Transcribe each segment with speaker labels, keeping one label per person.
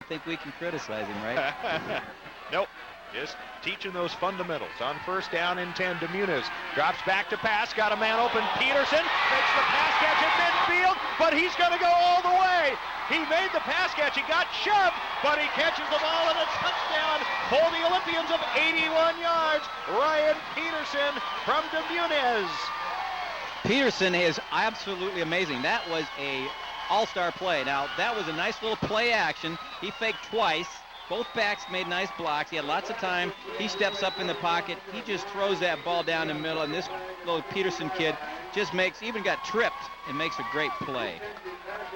Speaker 1: think we can criticize him, right?
Speaker 2: Nope. Just teaching those fundamentals. On first down and 10, Demunis drops back to pass, got a man open. Peterson makes the pass catch at midfield, but he's going to go all the way. He made the pass catch. He got shoved, but he catches the ball and a touchdown for the Olympians of 81 yards. Ryan Peterson from Demunis.
Speaker 1: Peterson is absolutely amazing. That was a all-star play. Now, that was a nice little play action. He faked twice. Both backs made nice blocks. He had lots of time. He steps up in the pocket. He just throws that ball down the middle, and this little Peterson kid just even got tripped and makes a great play.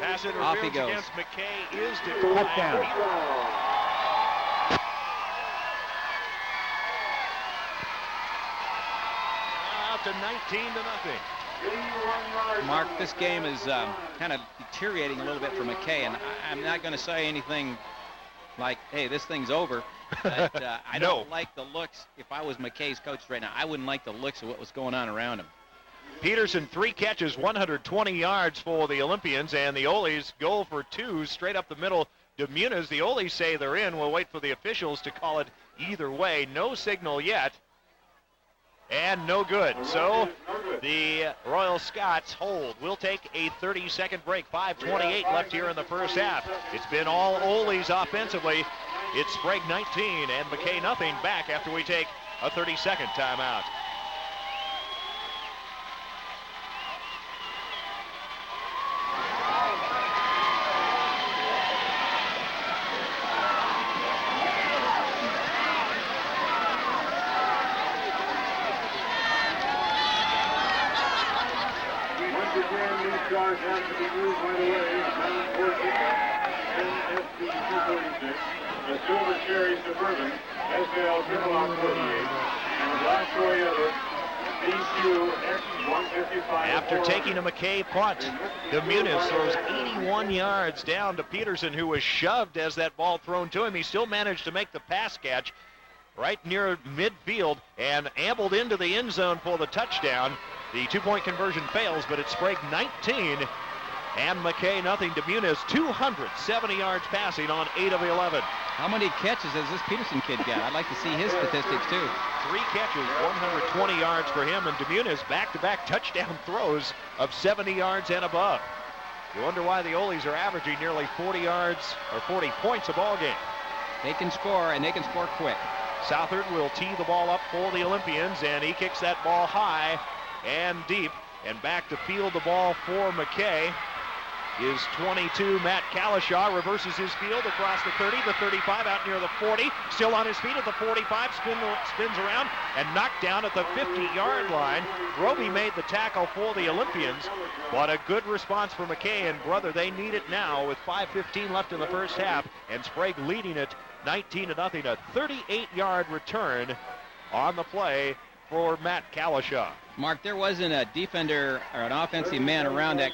Speaker 2: Pass
Speaker 1: Off he
Speaker 2: interference
Speaker 1: goes.
Speaker 2: against McKay is declined.
Speaker 3: Touchdown.
Speaker 2: Out to 19-0.
Speaker 1: Mark, this game is kind of deteriorating a little bit for McKay, and I'm not going to say anything like, hey, this thing's over. But I don't like the looks. If I was McKay's coach right now, I wouldn't like the looks of what was going on around him.
Speaker 2: Peterson, 3 catches, 120 yards for the Olympians, and the Oles go for 2 straight up the middle. Demunis, the Oles say they're in. We'll wait for the officials to call it either way. No signal yet, and no good. So the Royal Scots hold. We'll take a 30-second break. 5:28 left here in the first half. It's been all Oles offensively. It's Sprague 19 and McKay nothing, back after we take a 30-second timeout.
Speaker 4: Cars have to be moved right away. Bound for pickup. NSP 246. The Silver Cherry Suburban. SL Turlock 48. And the Black Toyota. DQ X155.
Speaker 2: After taking a McKay punt, Demunis throws 81 yards down to Peterson, who was shoved as that ball thrown to him. He still managed to make the pass catch right near midfield and ambled into the end zone for the touchdown. The 2-point conversion fails, but it's Sprague 19 and McKay nothing. Demunis 270 yards passing on 8 of 11.
Speaker 1: How many catches has this Peterson kid got? I'd like to see his statistics, too.
Speaker 2: 3 catches, 120 yards for him, and Demunis back-to-back touchdown throws of 70 yards and above. You wonder why the Oles are averaging nearly 40 yards or 40 points a ball game.
Speaker 1: They can score, and they can score quick.
Speaker 2: Southard will tee the ball up for the Olympians, and he kicks that ball high and deep, and back to field the ball for McKay is 22, Matt Kalishaw, reverses his field across the 30, the 35, out near the 40, still on his feet at the 45, spins around and knocked down at the 50-yard line. Roby made the tackle for the Olympians, but a good response for McKay, and brother, they need it now with 5:15 left in the first half, and Sprague leading it 19-0, a 38-yard return on the play for Matt Kalishaw.
Speaker 1: Mark, there wasn't a defender or an offensive man around that.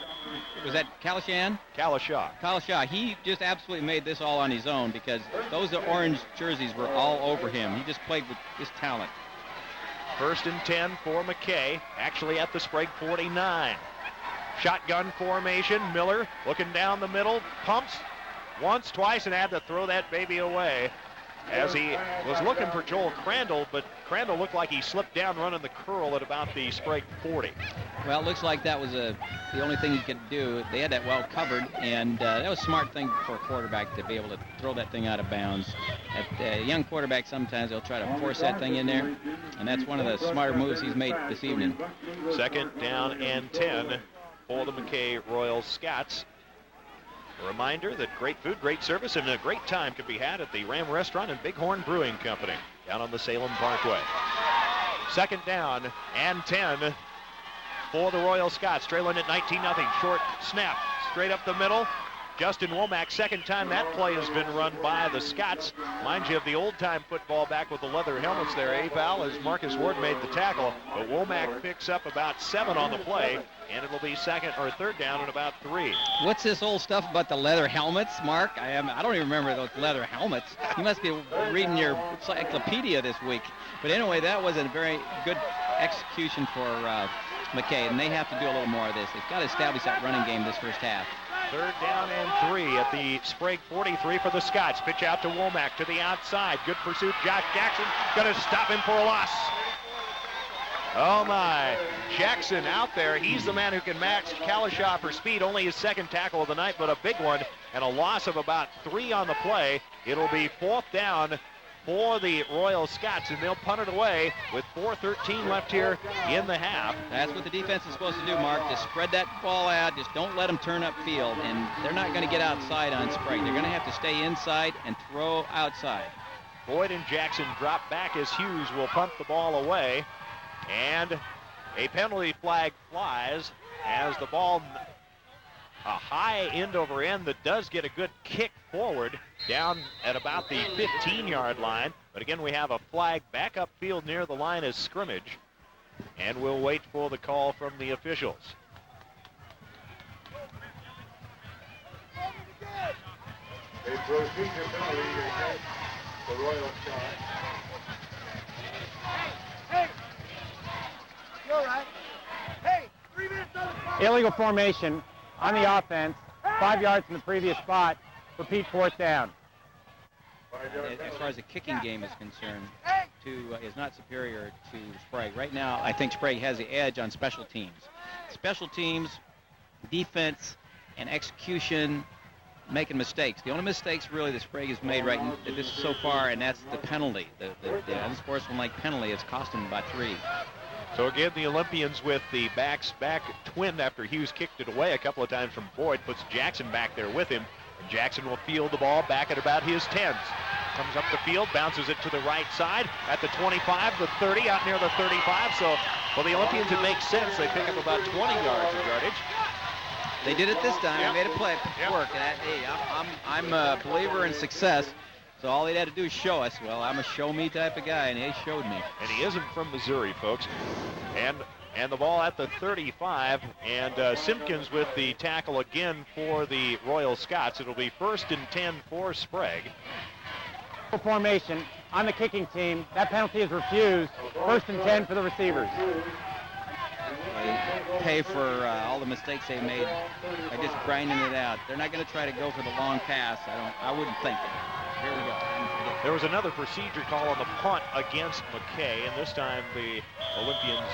Speaker 1: Was that Kalishan?
Speaker 2: Kalishaw.
Speaker 1: Kalishaw. He just absolutely made this all on his own because those orange jerseys were all over him. He just played with his talent.
Speaker 2: 1st and 10 for McKay, actually at the Sprague 49. Shotgun formation. Miller looking down the middle, pumps once, twice, and had to throw that baby away as he was looking for Joel Crandall, but Crandall looked like he slipped down running the curl at about the Sprague 40.
Speaker 1: Well, it looks like that was the only thing he could do. They had that well covered, and that was a smart thing for a quarterback to be able to throw that thing out of bounds. At young quarterback, sometimes they'll try to force that thing in there, and that's one of the smarter moves he's made this evening.
Speaker 2: 2nd down and 10 for the McKay Royal Scots. A reminder that great food, great service, and a great time can be had at the Ram Restaurant and Bighorn Brewing Company down on the Salem Parkway. 2nd down and 10 for the Royal Scots, trailing at 19-0. Short snap, straight up the middle. Justin Womack, 2nd time that play has been run by the Scots. Mind you of the old-time football back with the leather helmets there, Aval, as Marcus Ward made the tackle. But Womack picks up about 7 on the play, and it'll be 2nd or 3rd down and about 3.
Speaker 1: What's this old stuff about the leather helmets, Mark? I don't even remember those leather helmets. You must be reading your encyclopedia this week. But anyway, that was a very good execution for McKay, and they have to do a little more of this. They've got to establish that running game this first half.
Speaker 2: Third down and 3 at the Sprague 43 for the Scots. Pitch out to Womack to the outside. Good pursuit. Josh Jackson going to stop him for a loss. Oh my, Jackson out there. He's the man who can match Kalishaw for speed. Only his second tackle of the night, but a big one, and a loss of about 3 on the play. It'll be 4th down for the Royal Scots, and they'll punt it away with 4:13 left here in the half.
Speaker 1: That's what the defense is supposed to do, Mark. Just spread that ball out. Just don't let them turn upfield, and they're not going to get outside on Sprague. They're going to have to stay inside and throw outside.
Speaker 2: Boyd and Jackson drop back as Hughes will punt the ball away. And a penalty flag flies as the ball, a high end over end that does get a good kick forward down at about the 15-yard line. But again, we have a flag back upfield near the line of scrimmage. And we'll wait for the call from the officials.
Speaker 4: A procedure penalty against the Royal Scots.
Speaker 3: Illegal formation on the offense, 5 yards from the previous spot. Repeat, 4th down.
Speaker 1: As far as the kicking game is concerned, is not superior to Sprague. Right now, I think Sprague has the edge on special teams. Special teams, defense, and execution, making mistakes. The only mistakes really that Sprague has made this so far, and that's the penalty. The unsportsmanlike penalty has cost him about 3.
Speaker 2: So again, the Olympians with the backs back twinned after Hughes kicked it away a couple of times from Boyd, puts Jackson back there with him. And Jackson will field the ball back at about his 10s. Comes up the field, bounces it to the right side at the 25, the 30, out near the 35. So for the Olympians, it makes sense. They pick up about 20 yards of yardage.
Speaker 1: They did it this time.
Speaker 2: Yep.
Speaker 1: They made it play work. And hey, I'm a believer in success. So all he had to do is show us. Well, I'm a show-me type of guy, and he showed me.
Speaker 2: And he isn't from Missouri, folks. And the ball at the 35, and Simpkins with the tackle again for the Royal Scots. It'll be 1st and 10 for Sprague.
Speaker 3: Formation on the kicking team. That penalty is refused. 1st and 10 for the receivers.
Speaker 1: They pay for all the mistakes they made by just grinding it out. They're not going to try to go for the long pass. I wouldn't think it. Here we go.
Speaker 2: There was another procedure call on the punt against McKay, and this time the Olympians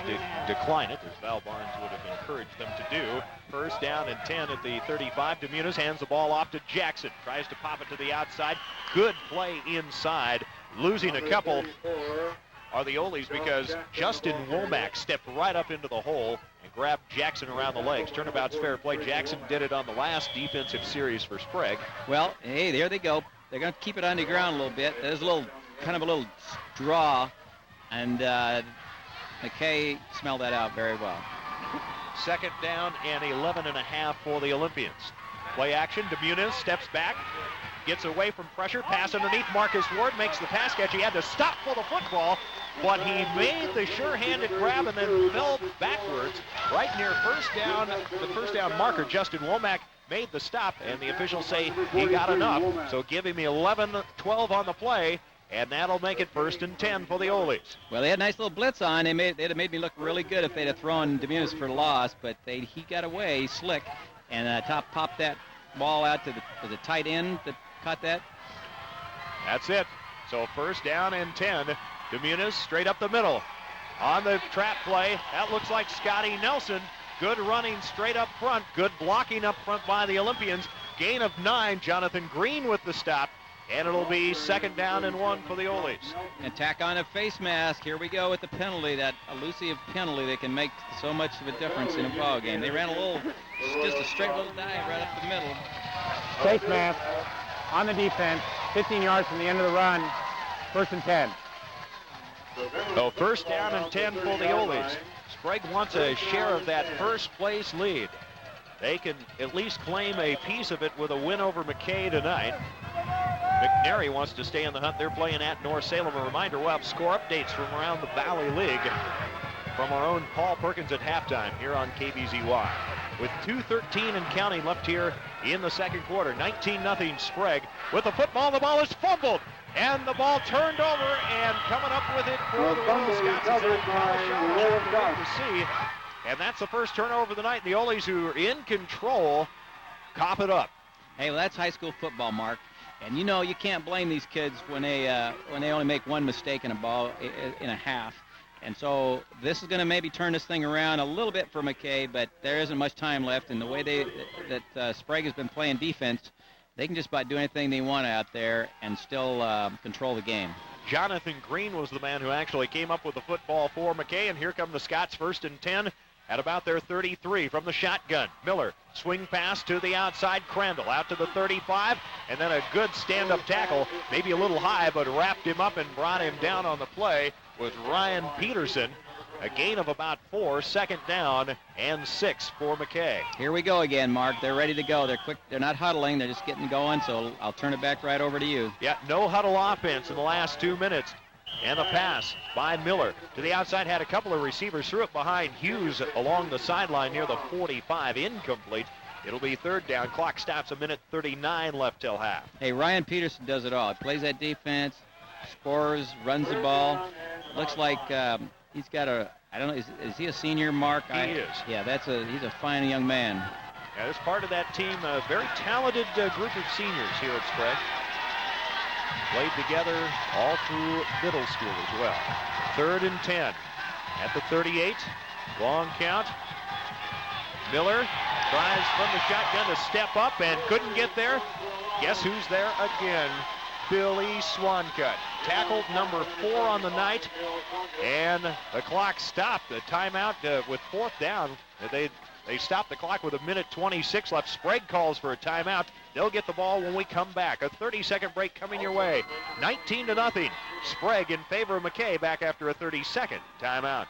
Speaker 2: decline it, as Val Barnes would have encouraged them to do. 1st down and 10 at the 35. Demunis hands the ball off to Jackson. Tries to pop it to the outside. Good play inside. Losing a couple are the Oles because Justin Womack stepped right up into the hole and grabbed Jackson around the legs. Turnabout's fair play. Jackson did it on the last defensive series for Sprague.
Speaker 1: Well, hey, there they go. They're going to keep it on the ground a little bit. There's a little, kind of a little draw, and McKay smelled that out very well.
Speaker 2: 2nd down and 11.5 for the Olympians. Play action. Demunis steps back, gets away from pressure, pass underneath. Marcus Ward makes the pass catch. He had to stop for the football, but he made the sure-handed grab and then fell backwards right near 1st down. The 1st down marker, Justin Womack, made the stop, and the officials say he got enough. So give him 11-12 on the play, and that'll make it 1st and 10 for the Oles.
Speaker 1: Well, they had a nice little blitz on. They'd have made me look really good if they'd have thrown Demunis for loss, but he got away slick and popped that ball out to the tight end that caught that.
Speaker 2: That's it. So 1st down and 10. Demunis straight up the middle. On the trap play, that looks like Scotty Nelson. Good running straight up front. Good blocking up front by the Olympians. Gain of 9. Jonathan Green with the stop. And it'll be 2nd down and 1 for the Oles.
Speaker 1: And tack on a face mask. Here we go with the penalty, that elusive penalty that can make so much of a difference in a ball game. They ran just a straight little dive right up the middle.
Speaker 3: Face mask on the defense, 15 yards from the end of the run. 1st and 10.
Speaker 2: So 1st down and 10 for the Oles. Sprague wants a share of that 1st place lead. They can at least claim a piece of it with a win over McKay tonight. McNary wants to stay in the hunt. They're playing at North Salem. A reminder, we'll have score updates from around the Valley League from our own Paul Perkins at halftime here on KBZY. With 2:13 and counting left here in the 2nd quarter. 19-0 Sprague. With the football, the ball is fumbled. And the ball turned over, and coming up with it for the Royal Scots is to see. And that's the 1st turnover of the night. The Oles, who are in control, cough it up.
Speaker 1: Hey, well, that's high school football, Mark. And you know you can't blame these kids when they only make one mistake in a ball in a half. And so this is going to maybe turn this thing around a little bit for McKay, but there isn't much time left. And the way that Sprague has been playing defense, they can just about do anything they want out there and still control the game.
Speaker 2: Jonathan Green was the man who actually came up with the football for McKay, and here come the Scots, 1st and 10 at about their 33 from the shotgun. Miller, swing pass to the outside. Crandall out to the 35, and then a good stand-up tackle, maybe a little high, but wrapped him up and brought him down on the play with Ryan Peterson. A gain of about 4, 2nd down and 6 for McKay.
Speaker 1: Here we go again, Mark. They're ready to go. They're quick. They're not huddling. They're just getting going, so I'll turn it back right over to you.
Speaker 2: Yeah, no huddle offense in the last 2 minutes. And a pass by Miller to the outside, had a couple of receivers, threw it behind Hughes along the sideline near the 45, incomplete. It'll be 3rd down. Clock stops, 1:39 left till half.
Speaker 1: Hey, Ryan Peterson does it all. He plays that defense, scores, runs the ball. Looks like he's got I don't know, is he a senior, Mark?
Speaker 2: He is.
Speaker 1: Yeah, he's a fine young man.
Speaker 2: Yeah, as part of that team, a very talented group of seniors here at Sprague. Played together all through middle school as well. 3rd and 10 at the 38. Long count. Miller tries from the shotgun to step up and couldn't get there. Guess who's there again? Billy Swancut. Tackled number 4 on the night. And the clock stopped. The timeout with 4th down. They stopped the clock with 1:26 left. Sprague calls for a timeout. They'll get the ball when we come back. A 30-second break coming your way. 19-0. Sprague in favor of McKay back after a 30-second timeout.